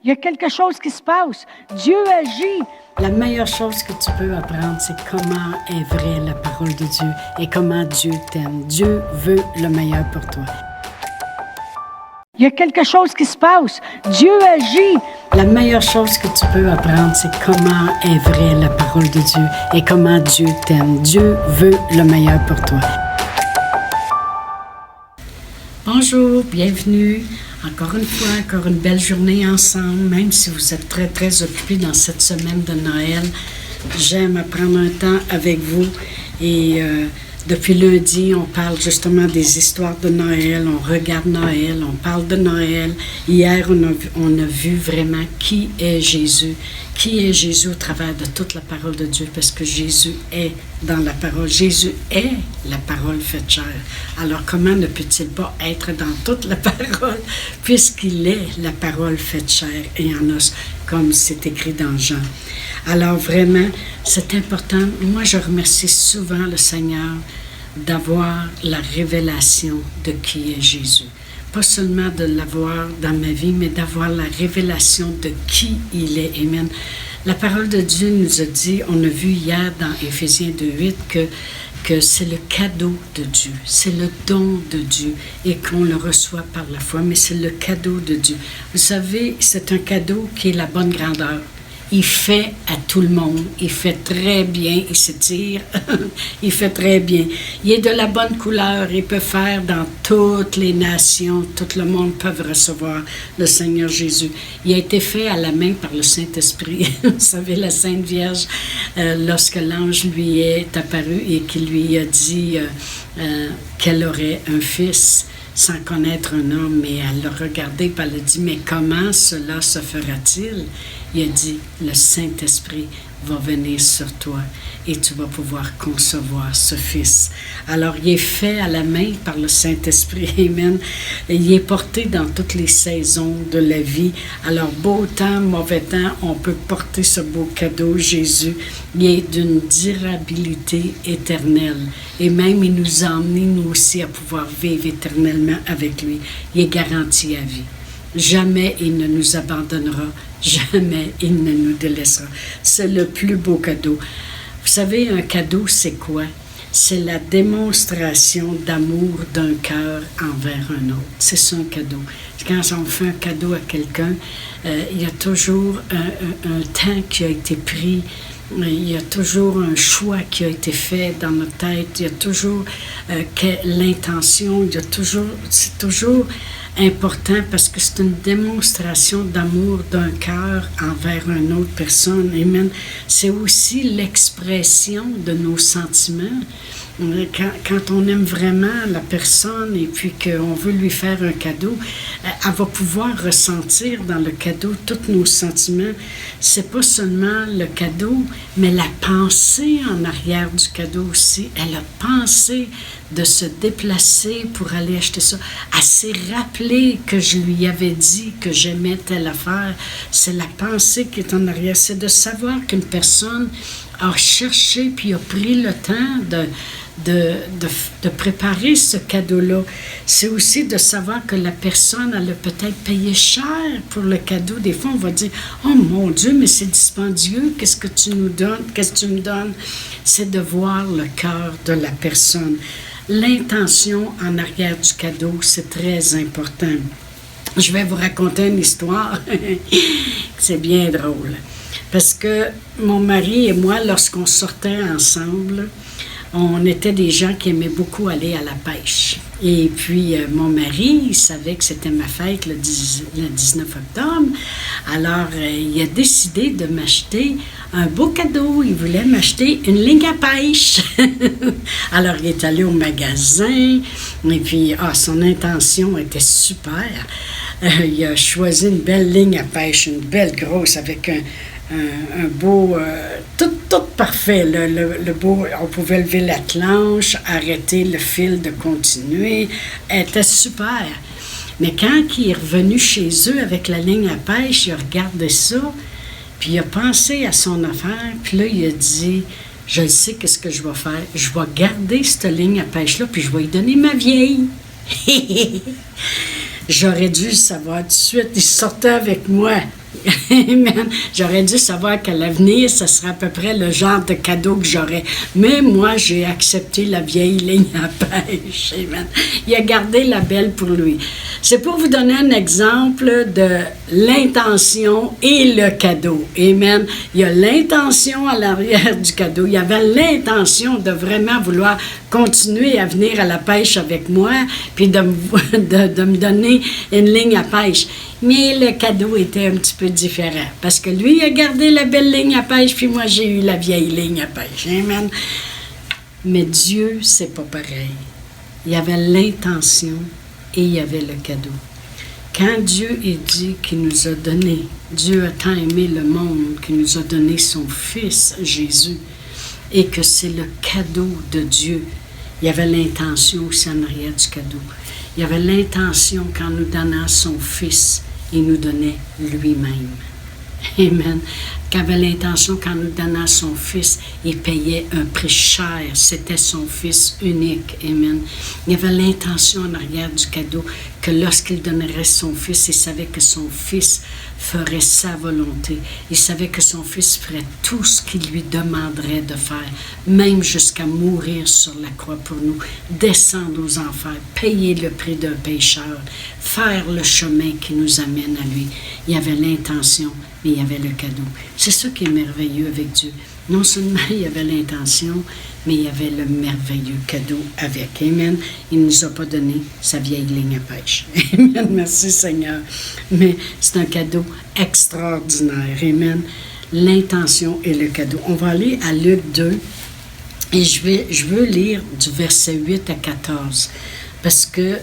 Il y a quelque chose qui se passe. Dieu agit. La meilleure chose que tu peux apprendre, c'est comment est vraie la parole de Dieu et comment Dieu t'aime. Dieu veut le meilleur pour toi. Il y a quelque chose qui se passe. Dieu agit. La meilleure chose que tu peux apprendre, c'est comment est vraie la parole de Dieu et comment Dieu t'aime. Dieu veut le meilleur pour toi. Bonjour, bienvenue. Encore une fois, encore une belle journée ensemble, même si vous êtes très, très occupés dans cette semaine de Noël. J'aime prendre un temps avec vous et depuis lundi, on parle justement des histoires de Noël, on regarde Noël, on parle de Noël. Hier, on a vu vraiment qui est Jésus au travers de toute la parole de Dieu, parce que Jésus est dans la parole. Jésus est la parole faite chair. Alors, comment ne peut-il pas être dans toute la parole, puisqu'il est la parole faite chair et en os, comme c'est écrit dans Jean. Alors, vraiment, c'est important. Moi, je remercie souvent le Seigneur d'avoir la révélation de qui est Jésus. Pas seulement de l'avoir dans ma vie, mais d'avoir la révélation de qui il est. Amen. La parole de Dieu nous a dit, on a vu hier dans Éphésiens 2:8 que c'est le cadeau de Dieu, c'est le don de Dieu et qu'on le reçoit par la foi, mais c'est le cadeau de Dieu. Vous savez, c'est un cadeau qui est la bonne grandeur. Il fait à tout le monde. Il fait très bien. Il s'étire. Il fait très bien. Il est de la bonne couleur. Il peut faire dans toutes les nations. Tout le monde peut recevoir le Seigneur Jésus. Il a été fait à la main par le Saint-Esprit. Vous savez, la Sainte Vierge, lorsque l'ange lui est apparu et qu'il lui a dit qu'elle aurait un fils, sans connaître un homme, mais elle l'a regardé et elle a dit, mais comment cela se fera-t-il? Il a dit, le Saint-Esprit va venir sur toi et tu vas pouvoir concevoir ce fils. Alors, il est fait à la main par le Saint-Esprit, amen. Il est porté dans toutes les saisons de la vie. Alors, beau temps, mauvais temps, on peut porter ce beau cadeau, Jésus. Il est d'une durabilité éternelle. Et même, il nous a emmenés, nous aussi, à pouvoir vivre éternellement avec lui. Il est garanti à vie. Jamais il ne nous abandonnera, jamais il ne nous délaissera. C'est le plus beau cadeau. Vous savez, un cadeau, c'est quoi? C'est la démonstration d'amour d'un cœur envers un autre. C'est ça un cadeau. Quand on fait un cadeau à quelqu'un, il y a toujours un temps qui a été pris. Il y a toujours un choix qui a été fait dans notre tête. Il y a toujours l'intention. C'est toujours important parce que c'est une démonstration d'amour d'un cœur envers une autre personne. Amen. C'est aussi l'expression de nos sentiments. Quand on aime vraiment la personne et puis qu'on veut lui faire un cadeau, elle va pouvoir ressentir dans le cadeau tous nos sentiments. C'est pas seulement le cadeau, mais la pensée en arrière du cadeau aussi. Elle a pensé de se déplacer pour aller acheter ça. Elle s'est rappelée que je lui avais dit que j'aimais telle affaire. C'est la pensée qui est en arrière. C'est de savoir qu'une personne a cherché puis a pris le temps de préparer ce cadeau-là. C'est aussi de savoir que la personne, elle a peut-être payé cher pour le cadeau. Des fois, on va dire, « Oh mon Dieu, mais c'est dispendieux, qu'est-ce que tu nous donnes? Qu'est-ce que tu me donnes? » C'est de voir le cœur de la personne. L'intention en arrière du cadeau, c'est très important. Je vais vous raconter une histoire. C'est bien drôle. Parce que mon mari et moi, lorsqu'on sortait ensemble, on était des gens qui aimaient beaucoup aller à la pêche. Et puis, mon mari, il savait que c'était ma fête le 19 octobre. Alors, il a décidé de m'acheter un beau cadeau. Il voulait m'acheter une ligne à pêche. Alors, il est allé au magasin. Et puis, son intention était super. Il a choisi une belle ligne à pêche, une belle grosse, avec un beau, tout parfait, le beau, on pouvait lever la planche, arrêter le fil de continuer, elle était super. Mais quand il est revenu chez eux avec la ligne à pêche, il a regardé ça, puis il a pensé à son affaire, puis là il a dit, je sais qu'est-ce que je vais faire, je vais garder cette ligne à pêche-là, puis je vais lui donner ma vieille. J'aurais dû le savoir tout de suite, il sortait avec moi. Amen. J'aurais dû savoir qu'à l'avenir, ce serait à peu près le genre de cadeau que j'aurais. Mais moi, j'ai accepté la vieille ligne à pêche. Amen. Il a gardé la belle pour lui. C'est pour vous donner un exemple de l'intention et le cadeau. Amen. Il y a l'intention à l'arrière du cadeau. Il y avait l'intention de vraiment vouloir continuer à venir à la pêche avec moi, puis de me donner une ligne à pêche. Mais le cadeau était un petit peu différent, parce que lui, il a gardé la belle ligne à pêche, puis moi, j'ai eu la vieille ligne à pêche. Amen. Mais Dieu, c'est pas pareil. Il y avait l'intention et il y avait le cadeau. Quand Dieu est dit qu'il nous a donné, Dieu a tant aimé le monde qu'il nous a donné son Fils, Jésus, et que c'est le cadeau de Dieu. Il y avait l'intention aussi en arrière du cadeau. Il y avait l'intention qu'en nous donnant son Fils, il nous donnait lui-même. Amen. Qu'il avait l'intention qu'en nous donnant son Fils, il payait un prix cher. C'était son Fils unique. Amen. Il y avait l'intention en arrière du cadeau que lorsqu'il donnerait son Fils, il savait que son Fils ferait sa volonté. Il savait que son Fils ferait tout ce qu'il lui demanderait de faire, même jusqu'à mourir sur la croix pour nous, descendre aux enfers, payer le prix d'un pécheur, faire le chemin qui nous amène à lui. Il y avait l'intention, mais il y avait le cadeau. C'est ça qui est merveilleux avec Dieu. Non seulement il y avait l'intention, mais il y avait le merveilleux cadeau avec. Amen. Il ne nous a pas donné sa vieille ligne à pêche. Amen. Merci Seigneur. Mais c'est un cadeau extraordinaire. Amen. L'intention et le cadeau. On va aller à Luc 2 et je veux lire du verset 8 à 14 parce que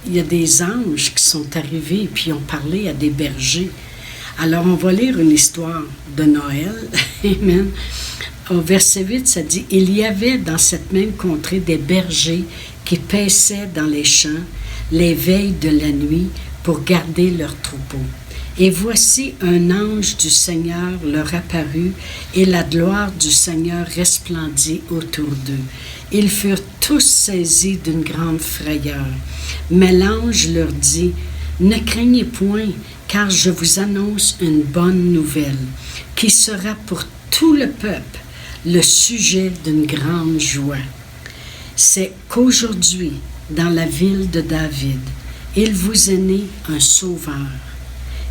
il y a des anges qui sont arrivés et puis ont parlé à des bergers. Alors, on va lire une histoire de Noël. Amen. Au verset 8, ça dit « Il y avait dans cette même contrée des bergers qui paissaient dans les champs les veilles de la nuit pour garder leurs troupeaux. Et voici un ange du Seigneur leur apparut, et la gloire du Seigneur resplendit autour d'eux. Ils furent tous saisis d'une grande frayeur. Mais l'ange leur dit « Ne craignez point, car je vous annonce une bonne nouvelle, qui sera pour tout le peuple le sujet d'une grande joie. C'est qu'aujourd'hui, dans la ville de David, il vous est né un sauveur,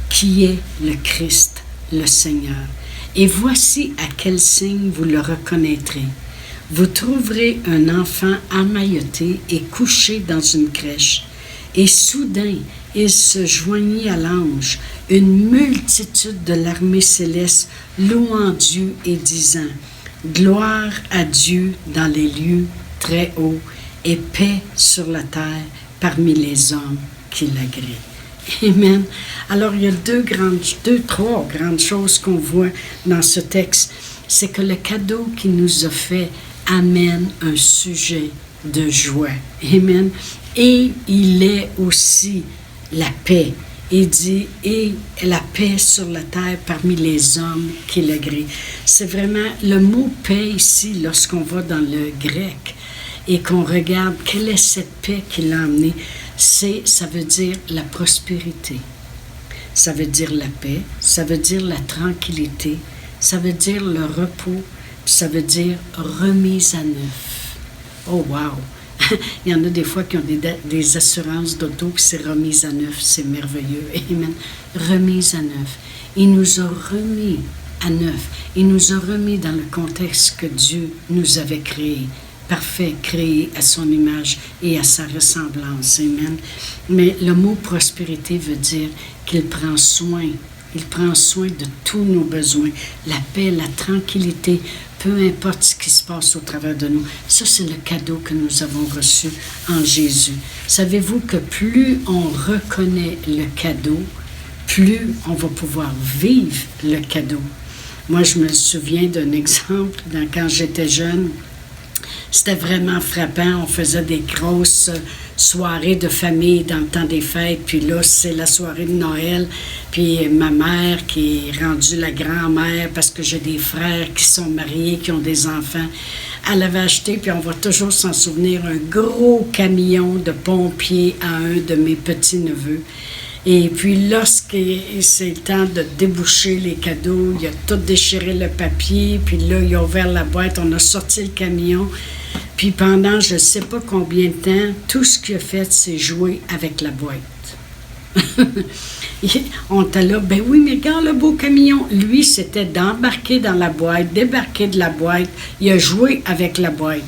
qui est le Christ, le Seigneur. Et voici à quel signe vous le reconnaîtrez. Vous trouverez un enfant emmailloté et couché dans une crèche. Et soudain, il se joignit à l'ange, une multitude de l'armée céleste, louant Dieu et disant « Gloire à Dieu dans les lieux très hauts, et paix sur la terre parmi les hommes qui l'agréent. » Amen. Alors, il y a trois grandes choses qu'on voit dans ce texte. C'est que le cadeau qu'il nous a fait amène un sujet de joie. Amen. Et il est aussi la paix. Il dit, et la paix sur la terre parmi les hommes qui l'agréent. C'est vraiment le mot paix ici, lorsqu'on va dans le grec et qu'on regarde quelle est cette paix qu'il a amenée, ça veut dire la prospérité. Ça veut dire la paix, ça veut dire la tranquillité, ça veut dire le repos, ça veut dire remise à neuf. Oh wow! Il y en a des fois qui ont des assurances d'auto, puis c'est remise à neuf, c'est merveilleux. Amen. Remise à neuf. Il nous a remis à neuf. Il nous a remis dans le contexte que Dieu nous avait créé. Parfait, créé à son image et à sa ressemblance. Amen. Mais le mot prospérité veut dire qu'il prend soin. Il prend soin de tous nos besoins. La paix, la tranquillité, peu importe ce qui se passe au travers de nous. Ça, c'est le cadeau que nous avons reçu en Jésus. Savez-vous que plus on reconnaît le cadeau, plus on va pouvoir vivre le cadeau. Moi, je me souviens d'un exemple, quand j'étais jeune. C'était vraiment frappant. On faisait des grosses soirées de famille dans le temps des fêtes. Puis là, c'est la soirée de Noël. Puis ma mère, qui est rendue la grand-mère, parce que j'ai des frères qui sont mariés, qui ont des enfants, elle avait acheté, puis on va toujours s'en souvenir, un gros camion de pompiers à un de mes petits-neveux. Et puis, lorsque c'est le temps de déboucher les cadeaux, il a tout déchiré le papier, puis là, il a ouvert la boîte, on a sorti le camion. Puis pendant je ne sais pas combien de temps, tout ce qu'il a fait, c'est jouer avec la boîte. On était là, ben oui, mais regarde le beau camion. Lui, c'était d'embarquer dans la boîte, débarquer de la boîte. Il a joué avec la boîte.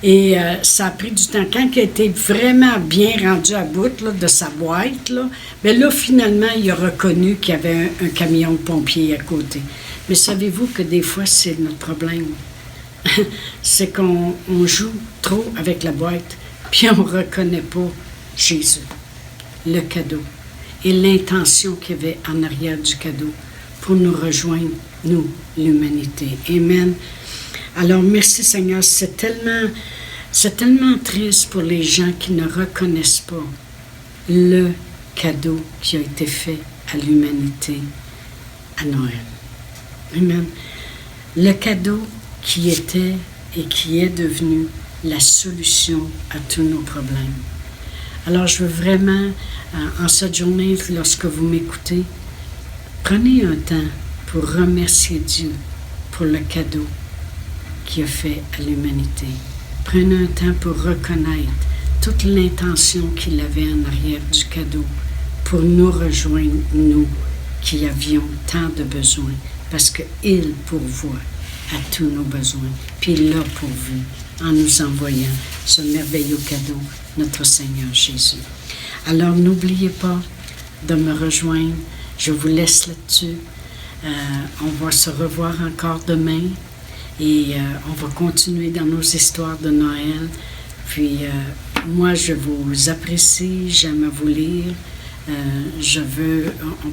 Et ça a pris du temps. Quand il a été vraiment bien rendu à bout là, de sa boîte, là, ben là, finalement, il a reconnu qu'il y avait un camion de pompiers à côté. Mais savez-vous que des fois, c'est notre problème? C'est qu'on joue trop avec la boîte, puis on ne reconnaît pas Jésus, le cadeau, et l'intention qu'il y avait en arrière du cadeau pour nous rejoindre, nous, l'humanité. Amen. Alors, merci Seigneur, c'est tellement triste pour les gens qui ne reconnaissent pas le cadeau qui a été fait à l'humanité à Noël. Amen. Le cadeau qui était et qui est devenu la solution à tous nos problèmes. Alors, je veux vraiment, en cette journée, lorsque vous m'écoutez, prenez un temps pour remercier Dieu pour le cadeau qu'il a fait à l'humanité. Prenez un temps pour reconnaître toute l'intention qu'il avait en arrière du cadeau pour nous rejoindre, nous qui avions tant de besoins, parce qu'il pourvoit à tous nos besoins, puis il l'a pourvu en nous envoyant ce merveilleux cadeau, notre Seigneur Jésus. Alors, n'oubliez pas de me rejoindre. Je vous laisse là-dessus. On va se revoir encore demain et on va continuer dans nos histoires de Noël. Puis, moi, je vous apprécie, j'aime vous lire.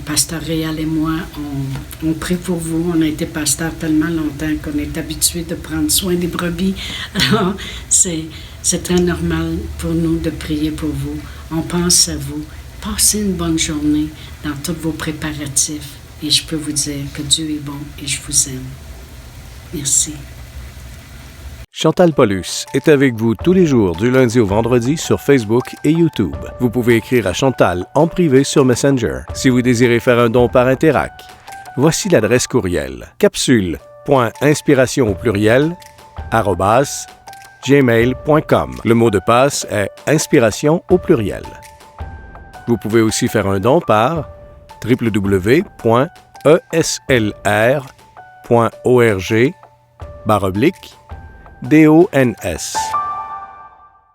Pasteur Réal et moi, on prie pour vous. On a été pasteur tellement longtemps qu'on est habitué de prendre soin des brebis. Alors, c'est très normal pour nous de prier pour vous. On pense à vous. Passez une bonne journée dans tous vos préparatifs. Et je peux vous dire que Dieu est bon et je vous aime. Merci. Chantal Paulus est avec vous tous les jours du lundi au vendredi sur Facebook et YouTube. Vous pouvez écrire à Chantal en privé sur Messenger si vous désirez faire un don par Interac. Voici l'adresse courriel capsule.inspiration au pluriel @gmail.com. Le mot de passe est inspiration au pluriel. Vous pouvez aussi faire un don par www.eslr.org/DONS.